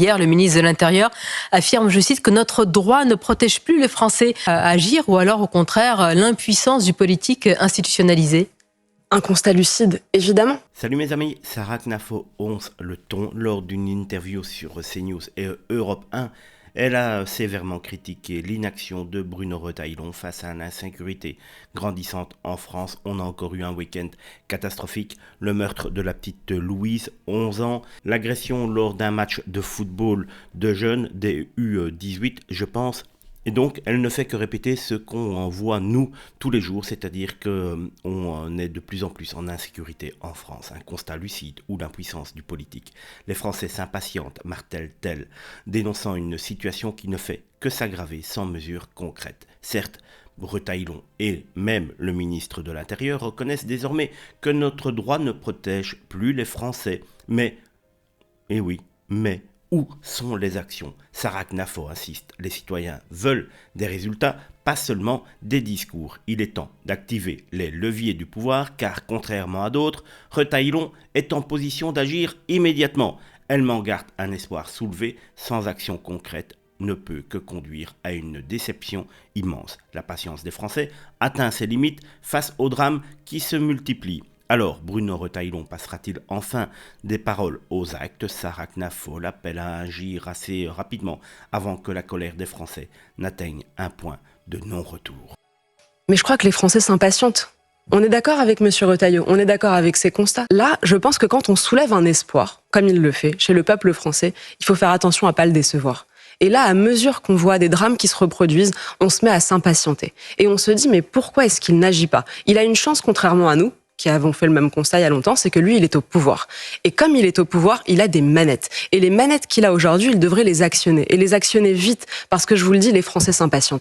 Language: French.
Hier, le ministre de l'Intérieur affirme, je cite, que notre droit ne protège plus les Français à agir ou alors au contraire l'impuissance du politique institutionnalisé. Un constat lucide, évidemment. Salut mes amis, Sarah Knafo once le ton lors d'une interview sur CNews et Europe 1. Elle a sévèrement critiqué l'inaction de Bruno Retailleau face à l'insécurité grandissante en France. On a encore eu un week-end catastrophique. Le meurtre de la petite Louise, 11 ans. L'agression lors d'un match de football de jeunes, des U18 je pense. Et donc, elle ne fait que répéter ce qu'on voit nous tous les jours, c'est-à-dire qu'on est de plus en plus en insécurité en France. Un constat lucide ou l'impuissance du politique. Les Français s'impatientent, martèlent-elles, dénonçant une situation qui ne fait que s'aggraver sans mesures concrètes. Certes, Retailleau et même le ministre de l'Intérieur reconnaissent désormais que notre droit ne protège plus les Français. Mais, et oui, mais... où sont les actions? Sarah Knafo insiste, les citoyens veulent des résultats, pas seulement des discours. Il est temps d'activer les leviers du pouvoir car, contrairement à d'autres, Retailleau est en position d'agir immédiatement. Elle m'en garde un espoir soulevé sans action concrète ne peut que conduire à une déception immense. La patience des Français atteint ses limites face aux drames qui se multiplient. Alors, Bruno Retailleau passera-t-il enfin des paroles aux actes? Sarah Knafo l'appelle à agir assez rapidement avant que la colère des Français n'atteigne un point de non-retour. Mais je crois que les Français s'impatientent. On est d'accord avec M. Retailleau, on est d'accord avec ses constats. Là, je pense que quand on soulève un espoir, comme il le fait, chez le peuple français, il faut faire attention à ne pas le décevoir. Et là, à mesure qu'on voit des drames qui se reproduisent, on se met à s'impatienter. Et on se dit, mais pourquoi est-ce qu'il n'agit pas? Il a une chance, contrairement à nous, qui avons fait le même constat il y a longtemps, c'est que lui, il est au pouvoir. Et comme il est au pouvoir, il a des manettes. Et les manettes qu'il a aujourd'hui, il devrait les actionner. Et les actionner vite, parce que je vous le dis, les Français s'impatientent.